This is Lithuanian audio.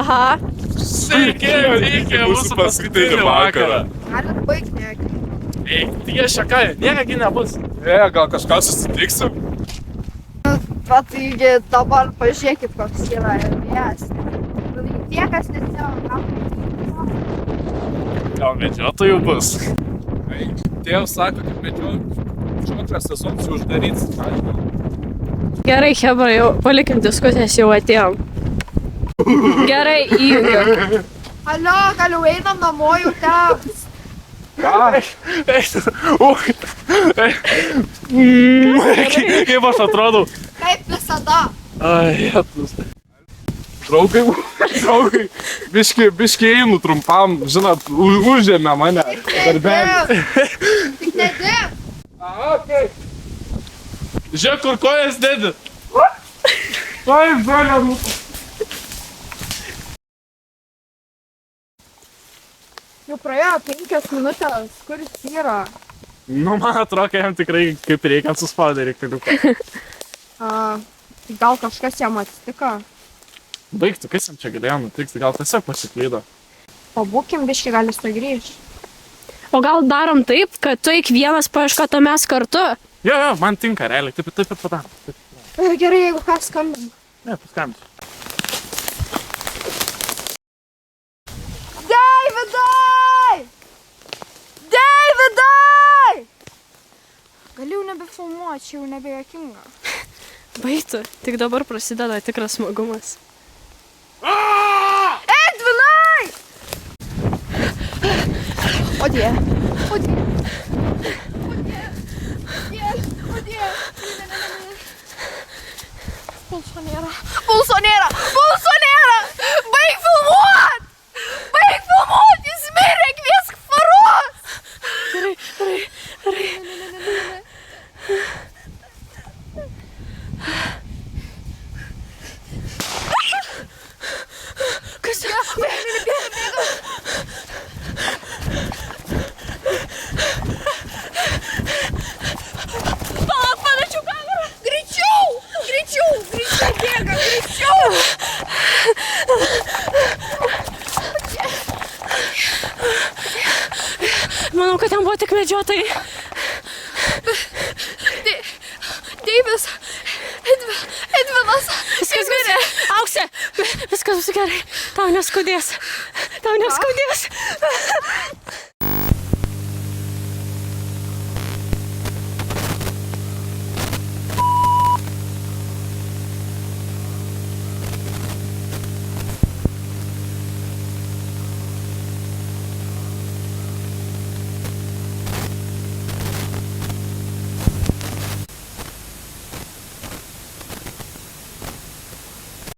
Aha. Sveiki, atvykę mūsų paskutinį vakarą. Galit baigti niekį. Eik, tiešia, ką, niekagi nebus. Gal kažką susitiksim. Bet taigi dabar pažiūrėkit, koks yra vėjas. Niekas nežino, Gal medžiotojų bus? Tėvas sako, kad medžioklės sezonas uždarytas. Gerai, hebra, jau palikim diskusijas, jau atėjom. Gerai, įjungiu. Alio, galiu einam namo jau ten. Kaip aš atrodau? Kaip visada. Ai, jetus. Draugai, biški einu trumpam, žinot, užėmė mane darbelį. Tik nedim. Okay. Žiūrėk, kur kojas dedi. Ai, žalia. Jau praėjo 5 minutės, kur jis yra? Nu, man atrodo, kad jam tikrai kaip reikia suspaudė reikaliuką. Gal kažkas jam atsitiko? Baigtų, kas jam čia galėjo nutikti, gal tiesiog pasiklydo. Pabūkim biškį, gal jis tai grįž. O gal darom taip, kad tu eik vienas paieškot, o mes kartu? Jo, man tinka, realiai, taip ir padarom. Gerai, jeigu ką skambim. Ne, paskambinsiu. Davidai! Galiu nebefilmuoti, čia jau nebejokinga. Baigtų, tik dabar prasideda tikras smagumas. Edvinai! O die. Pulso nėra! Baig filmuot! Jis mirė, kviesk faros! Gerai. Kas yra? Palauk, panašiau kamerą! Greičiau, bėga, greičiau! Manau, kad ten buvo tik medžiotojai. Edvinas! Viskas gerai. Auksė, viskas bus gerai. Tau neskaudės.